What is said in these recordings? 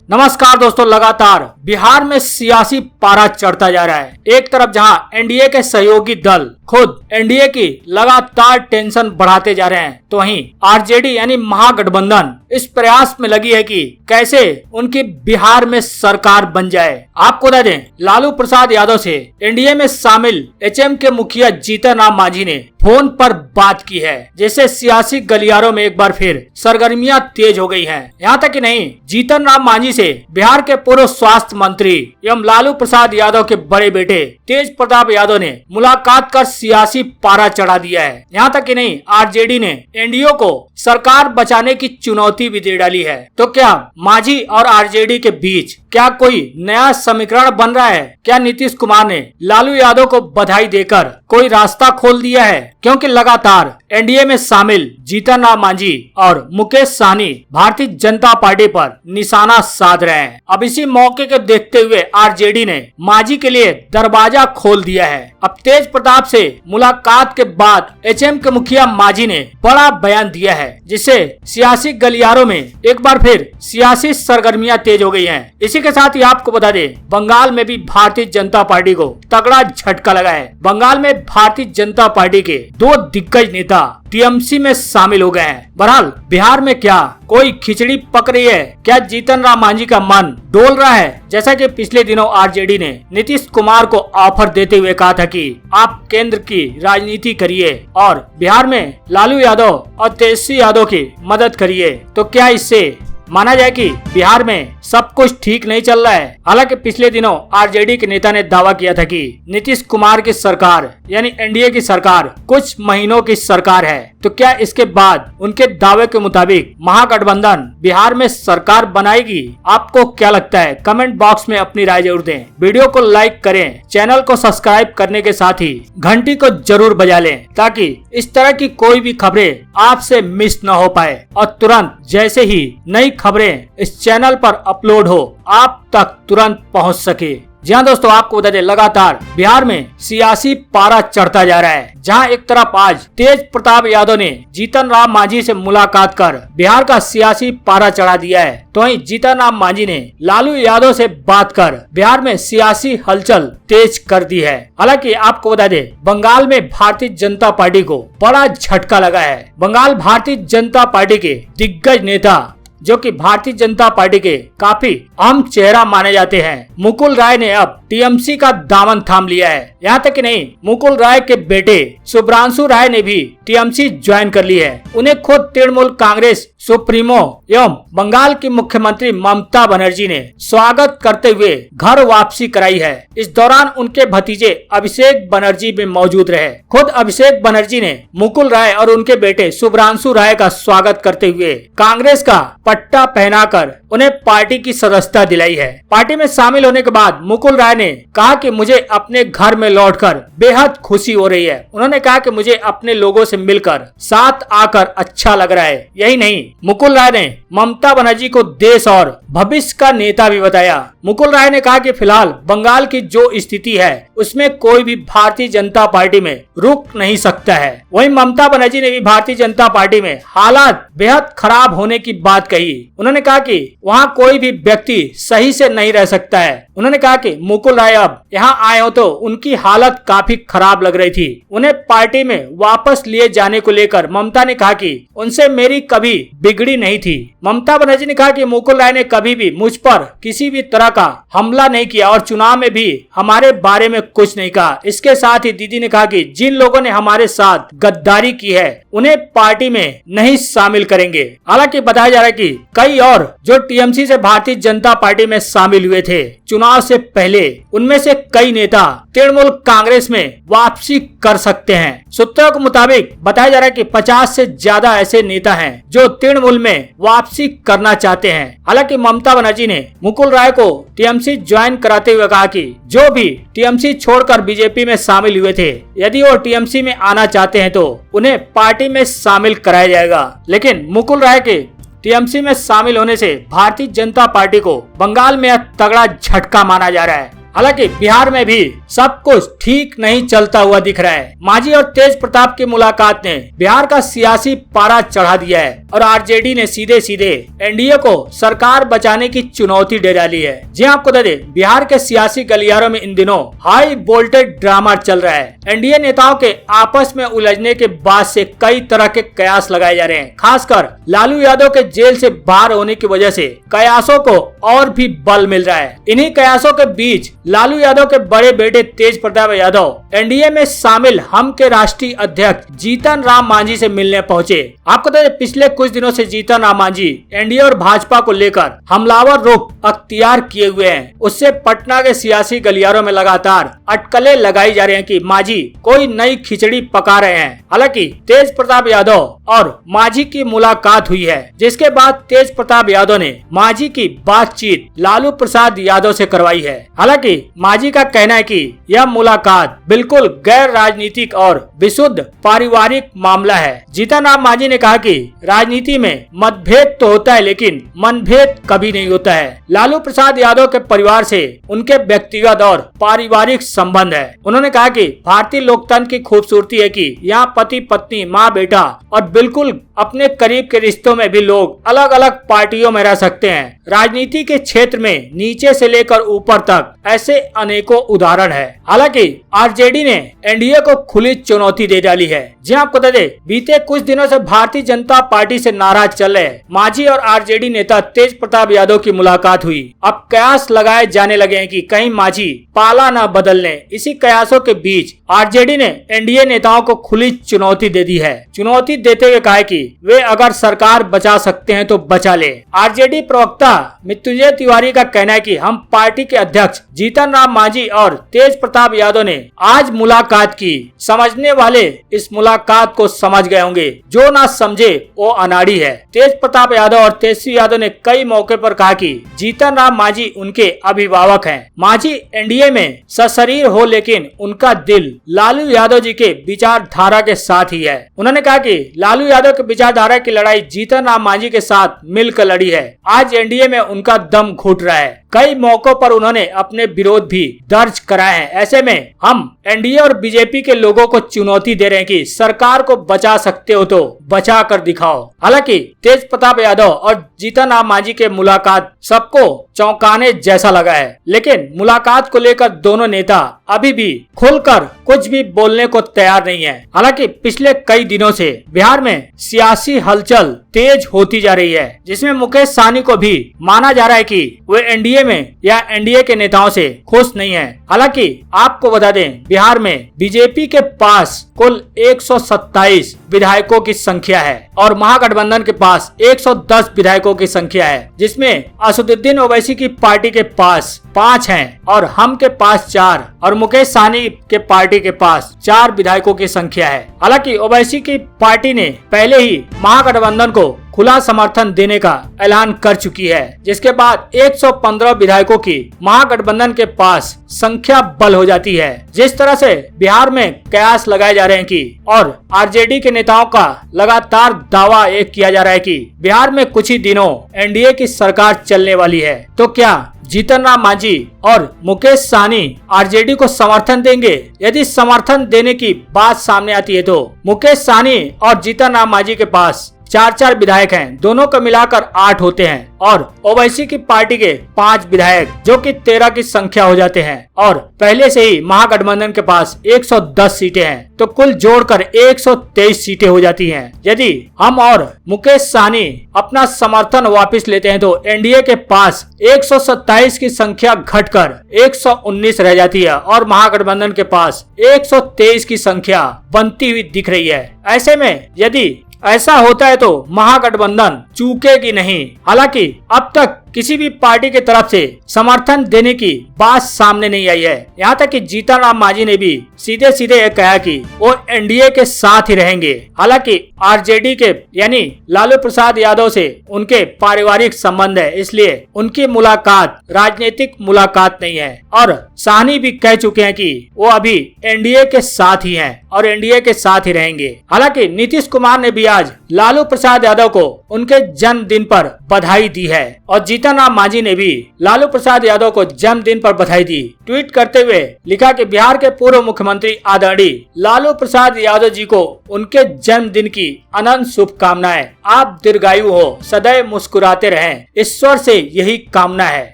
नमस्कार दोस्तों, लगातार बिहार में सियासी पारा चढ़ता जा रहा है। एक तरफ जहां एनडीए के सहयोगी दल खुद एनडीए की लगातार टेंशन बढ़ाते जा रहे हैं, तो वहीं आरजेडी यानी महागठबंधन इस प्रयास में लगी है कि कैसे उनकी बिहार में सरकार बन जाए। आपको बता दें, लालू प्रसाद यादव से एनडीए में शामिल एचएम के मुखिया जीतन राम मांझी ने फोन पर बात की है, जिससे सियासी गलियारों में एक बार फिर सरगर्मियां तेज हो गई हैं। यहाँ तक कि नहीं, जीतन राम मांझी से बिहार के पूर्व स्वास्थ्य मंत्री एवं लालू प्रसाद यादव के बड़े बेटे तेज प्रताप यादव ने मुलाकात कर सियासी पारा चढ़ा दिया है। यहाँ तक कि नहीं, आरजेडी ने एनडीए को सरकार बचाने की चुनौती भी दे डाली है। तो क्या मांझी और आरजेडी के बीच क्या कोई नया समीकरण बन रहा है? क्या नीतीश कुमार ने लालू यादव को बधाई देकर कोई रास्ता खोल दिया है? क्योंकि लगातार एनडीए में शामिल जीतन राम मांझी और मुकेश सहनी भारतीय जनता पार्टी पर निशाना साध रहे हैं। अब इसी मौके को देखते हुए आरजेडी ने मांझी के लिए दरवाजा खोल दिया है। अब तेज प्रताप से मुलाकात के बाद एचएम के मुखिया मांझी ने बड़ा बयान दिया है, जिससे सियासी गलियारों में एक बार फिर सियासी सरगर्मियां तेज हो गई हैं। इसी के साथ ही आपको बता दें, बंगाल में भी भारतीय जनता पार्टी को तगड़ा झटका लगा है। बंगाल में भारतीय जनता पार्टी के दो दिग्गज नेता टीएमसी में शामिल हो गए हैं। बहरहाल बिहार में क्या कोई खिचड़ी पक रही है? क्या जीतन राम मांझी का मन डोल रहा है? जैसा कि पिछले दिनों आरजेडी ने नीतीश कुमार को ऑफर देते हुए कहा था कि आप केंद्र की राजनीति करिए और बिहार में लालू यादव और तेजस्वी यादव की मदद करिए, तो क्या इससे माना जाए कि बिहार में सब कुछ ठीक नहीं चल रहा है? हालांकि पिछले दिनों आरजेडी के नेता ने दावा किया था कि नीतीश कुमार की सरकार यानी एनडीए की सरकार कुछ महीनों की सरकार है। तो क्या इसके बाद उनके दावे के मुताबिक महागठबंधन बिहार में सरकार बनाएगी? आपको क्या लगता है? कमेंट बॉक्स में अपनी राय जरूर दें। वीडियो को लाइक करें, चैनल को सब्सक्राइब करने के साथ ही घंटी को जरूर बजा लें, ताकि इस तरह की कोई भी खबरें आपसे मिस न हो पाए और तुरंत जैसे ही नई खबरें इस चैनल पर अपलोड हो आप तक तुरंत पहुंच सके। जी हाँ दोस्तों, आपको बता दें, लगातार बिहार में सियासी पारा चढ़ता जा रहा है। जहां एक तरफ आज तेज प्रताप यादव ने जीतन राम मांझी से मुलाकात कर बिहार का सियासी पारा चढ़ा दिया है, तो वहीं जीतन राम मांझी ने लालू यादव से बात कर बिहार में सियासी हलचल तेज कर दी है। हालांकि आपको बता दें, बंगाल में भारतीय जनता पार्टी को बड़ा झटका लगा है। बंगाल भारतीय जनता पार्टी के दिग्गज नेता, जो कि भारतीय जनता पार्टी के काफी अहम चेहरा माने जाते हैं, मुकुल राय ने अब टीएमसी का दामन थाम लिया है। यहाँ तक कि नहीं, मुकुल राय के बेटे शुभ्रांशु राय ने भी टीएमसी ज्वाइन कर ली है। उन्हें खुद तृणमूल कांग्रेस सुप्रीमो एवं बंगाल की मुख्यमंत्री ममता बनर्जी ने स्वागत करते हुए घर वापसी कराई है। इस दौरान उनके भतीजे अभिषेक बनर्जी भी मौजूद रहे। खुद अभिषेक बनर्जी ने मुकुल राय और उनके बेटे शुभ्रांशु राय का स्वागत करते हुए कांग्रेस का पट्टा पहनाकर उन्हें पार्टी की सदस्यता दिलाई है। पार्टी में शामिल होने के बाद मुकुल राय ने कहा कि मुझे अपने घर में लौटकर बेहद खुशी हो रही है। उन्होंने कहा कि मुझे अपने लोगों से मिलकर साथ आकर अच्छा लग रहा है। यही नहीं, मुकुल राय ने ममता बनर्जी को देश और भविष्य का नेता भी बताया। मुकुल राय ने कहा कि फिलहाल बंगाल की जो स्थिति है उसमें कोई भी भारतीय जनता पार्टी में रुक नहीं सकता है। वहीं ममता बनर्जी ने भी भारतीय जनता पार्टी में हालात बेहद खराब होने की बात कही। उन्होंने कहा कि वहां कोई भी व्यक्ति सही से नहीं रह सकता है। उन्होंने कहा कि मुकुल राय अब यहाँ आए हो तो उनकी हालत काफी खराब लग रही थी। उन्हें पार्टी में वापस लिए जाने को लेकर ममता ने कहा कि उनसे मेरी कभी बिगड़ी नहीं थी। ममता बनर्जी ने कहा कि मुकुल राय ने कभी भी मुझ पर किसी भी तरह का हमला नहीं किया और चुनाव में भी हमारे बारे में कुछ नहीं कहा। इसके साथ ही दीदी ने कहा कि जिन लोगों ने हमारे साथ गद्दारी की है उन्हें पार्टी में नहीं शामिल करेंगे। हालांकि बताया जा रहा है कि कई और जो टीएमसी से भारतीय जनता पार्टी में शामिल हुए थे चुनाव से पहले, उनमें से कई नेता तृणमूल कांग्रेस में वापसी कर सकते हैं। सूत्रों के मुताबिक बताया जा रहा है कि 50 से ज्यादा ऐसे नेता हैं जो तृणमूल में वापसी करना चाहते हैं। हालांकि ममता बनर्जी ने मुकुल राय को टीएमसी ज्वाइन कराते हुए कहा कि जो भी टीएमसी छोड़कर बीजेपी में शामिल हुए थे, यदि वो टीएमसी में आना चाहते हैं तो उन्हें पार्टी में शामिल कराया जाएगा। लेकिन मुकुल राय के टीएमसी में शामिल होने से भारतीय जनता पार्टी को बंगाल में तगड़ा झटका माना जा रहा है। हालांकि बिहार में भी सब कुछ ठीक नहीं चलता हुआ दिख रहा है। मांझी और तेज प्रताप की मुलाकात ने बिहार का सियासी पारा चढ़ा दिया है और आरजेडी ने सीधे सीधे एनडीए को सरकार बचाने की चुनौती दे डाली है। जी आपको बता दें, बिहार के सियासी गलियारों में इन दिनों हाई वोल्टेज ड्रामा चल रहा है। एनडीए नेताओं के आपस में उलझने के बाद से कई तरह के कयास लगाए जा रहे हैं। खासकर लालू यादव के जेल से बाहर होने की वजह से कयासों को और भी बल मिल रहा है। इन्हीं कयासों के बीच लालू यादव के बड़े बेटे तेज प्रताप यादव एनडीए में शामिल हम के राष्ट्रीय अध्यक्ष जीतन राम मांझी से मिलने पहुंचे। आपको बता दें, पिछले कुछ दिनों से जीतन राम मांझी एनडीए और भाजपा को लेकर हमलावर रुख अख्तियार किए हुए हैं। उससे पटना के सियासी गलियारों में लगातार अटकलें लगाई जा रही हैं कि मांझी कोई नई खिचड़ी पका रहे हैं। हालांकि तेज प्रताप यादव और मांझी की मुलाकात हुई है, जिसके बाद तेज प्रताप यादव ने मांझी की बातचीत लालू प्रसाद यादव से करवाई है। हालांकि मांझी का कहना है कि यह मुलाकात बिल्कुल गैर राजनीतिक और विशुद्ध पारिवारिक मामला है। जीतन राम मांझी ने कहा कि राजनीति में मतभेद तो होता है, लेकिन मनभेद कभी नहीं होता है। लालू प्रसाद यादव के परिवार से उनके व्यक्तिगत और पारिवारिक संबंध है। उन्होंने कहा कि भारतीय लोकतंत्र की खूबसूरती है कि यहाँ पति पत्नी, माँ बेटा और बिल्कुल अपने करीब के रिश्तों में भी लोग अलग अलग पार्टियों में रह सकते हैं। राजनीति के क्षेत्र में नीचे से लेकर ऊपर तक ऐसे अनेकों उदाहरण है। हालांकि आरजेडी ने एनडीए को खुली चुनौती दे डाली है। जी आपको बता दें, बीते कुछ दिनों से भारतीय जनता पार्टी से नाराज चल रहे मांझी और आरजेडी नेता तेज प्रताप यादव की मुलाकात हुई। अब कयास लगाए जाने लगे हैं कि कहीं मांझी पाला न बदल लें। इसी कयासों के बीच आरजेडी ने एनडीए नेताओं को खुली चुनौती दे दी है। चुनौती देते हुए कहा कि वे अगर सरकार बचा सकते हैं तो बचा ले। आरजेडी प्रवक्ता मृत्युंजय तिवारी का कहना है कि हम पार्टी के अध्यक्ष जीतन राम मांझी और तेज प्रताप यादव ने आज मुलाकात की। समझने वाले इस मुलाकात को समझ गए होंगे, जो ना समझे वो अनाड़ी है। तेज प्रताप यादव और तेजस्वी यादव ने कई मौके पर कहा कि जीतन राम मांझी उनके अभिभावक हैं। मांझी एनडीए में सशरीर हो, लेकिन उनका दिल लालू यादव जी के विचारधारा के साथ ही है। उन्होंने कहा कि लालू यादव के विचारधारा की लड़ाई जीतन राम मांझी के साथ मिलकर लड़ी है। आज एनडीए में उनका दम घुट रहा है। कई मौकों पर उन्होंने अपने विरोध भी दर्ज कराए हैं। ऐसे में हम एनडीए और बीजेपी के लोगों को चुनौती दे रहे हैं कि सरकार को बचा सकते हो तो बचा कर दिखाओ। हालांकि तेज प्रताप यादव और जीतन राम मांझी के मुलाकात सबको चौंकाने जैसा लगा है, लेकिन मुलाकात को लेकर दोनों नेता अभी भी खुलकर कुछ भी बोलने को तैयार नहीं है। हालांकि पिछले कई दिनों से बिहार में सियासी हलचल तेज होती जा रही है, जिसमें मुकेश सहनी को भी माना जा रहा है कि वे एनडीए में या एनडीए के नेताओं से खुश नहीं है। हालांकि आपको बता दें, बिहार में बीजेपी के पास कुल 127 विधायकों की संख्या है और महागठबंधन के पास 110 विधायकों की संख्या है, जिसमें असदुद्दीन ओवैसी की पार्टी के पास 5 हैं और हम के पास 4 और मुकेश सहनी के पार्टी के पास 4 विधायकों की संख्या है। हालांकि ओवैसी की पार्टी ने पहले ही महागठबंधन को खुला समर्थन देने का ऐलान कर चुकी है, जिसके बाद 115 विधायकों की महागठबंधन के पास संख्या बल हो जाती है। जिस तरह से बिहार में कयास लगाए जा रहे हैं कि और आरजेडी के नेताओं का लगातार दावा एक किया जा रहा है कि बिहार में कुछ ही दिनों एनडीए की सरकार चलने वाली है, तो क्या जीतन राम मांझी और मुकेश सहनी आरजेडी को समर्थन देंगे? यदि समर्थन देने की बात सामने आती है तो मुकेश सहनी और जीतन राम मांझी के पास 4 विधायक हैं, दोनों को मिलाकर 8 होते हैं और ओवैसी की पार्टी के 5 विधायक जो कि 13 की संख्या हो जाते हैं और पहले से ही महागठबंधन के पास 110 सीटें हैं, तो कुल जोड़कर 123 सीटें हो जाती हैं। यदि हम और मुकेश सहनी अपना समर्थन वापस लेते हैं तो एनडीए के पास 127 की संख्या घटकर 119 रह जाती है और महागठबंधन के पास 123 की संख्या बनती हुई दिख रही है। ऐसे में यदि ऐसा होता है तो महागठबंधन चूकेगी नहीं। हालांकि अब तक किसी भी पार्टी की तरफ से समर्थन देने की बात सामने नहीं आई है। यहाँ तक कि जीतन राम मांझी ने भी सीधे सीधे यह कहा कि वो एनडीए के साथ ही रहेंगे। हालांकि आरजेडी के यानी लालू प्रसाद यादव से उनके पारिवारिक संबंध है, इसलिए उनकी मुलाकात राजनीतिक मुलाकात नहीं है। और सहनी भी कह चुके हैं कि वो अभी एनडीए के साथ ही हैं और एनडीए के साथ ही रहेंगे। हालांकि नीतीश कुमार ने भी आज लालू प्रसाद यादव को उनके जन्मदिन पर बधाई दी है और जीतन जीतन राम मांझी ने भी लालू प्रसाद यादव को जन्मदिन पर बधाई दी। ट्वीट करते हुए लिखा कि बिहार के पूर्व मुख्यमंत्री आदरणीय लालू प्रसाद यादव जी को उनके जन्मदिन की अनंत शुभकामनाएं। आप दीर्घायु हो, सदैव मुस्कुराते रहें, ईश्वर से यही कामना है।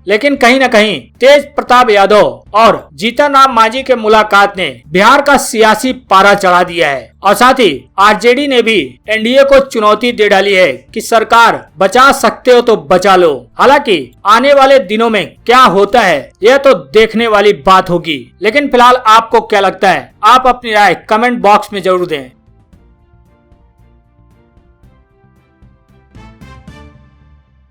लेकिन कहीं न कहीं तेज प्रताप यादव और जीतन राम मांझी के मुलाकात ने बिहार का सियासी पारा चढ़ा दिया है और साथ ही आरजेडी ने भी एनडीए को चुनौती दे डाली है कि सरकार बचा सकते हो तो बचा लो। हालांकि आने वाले दिनों में क्या होता है यह तो देखने वाली बात होगी। लेकिन फिलहाल आपको क्या लगता है, आप अपनी राय कमेंट बॉक्स में जरूर दें।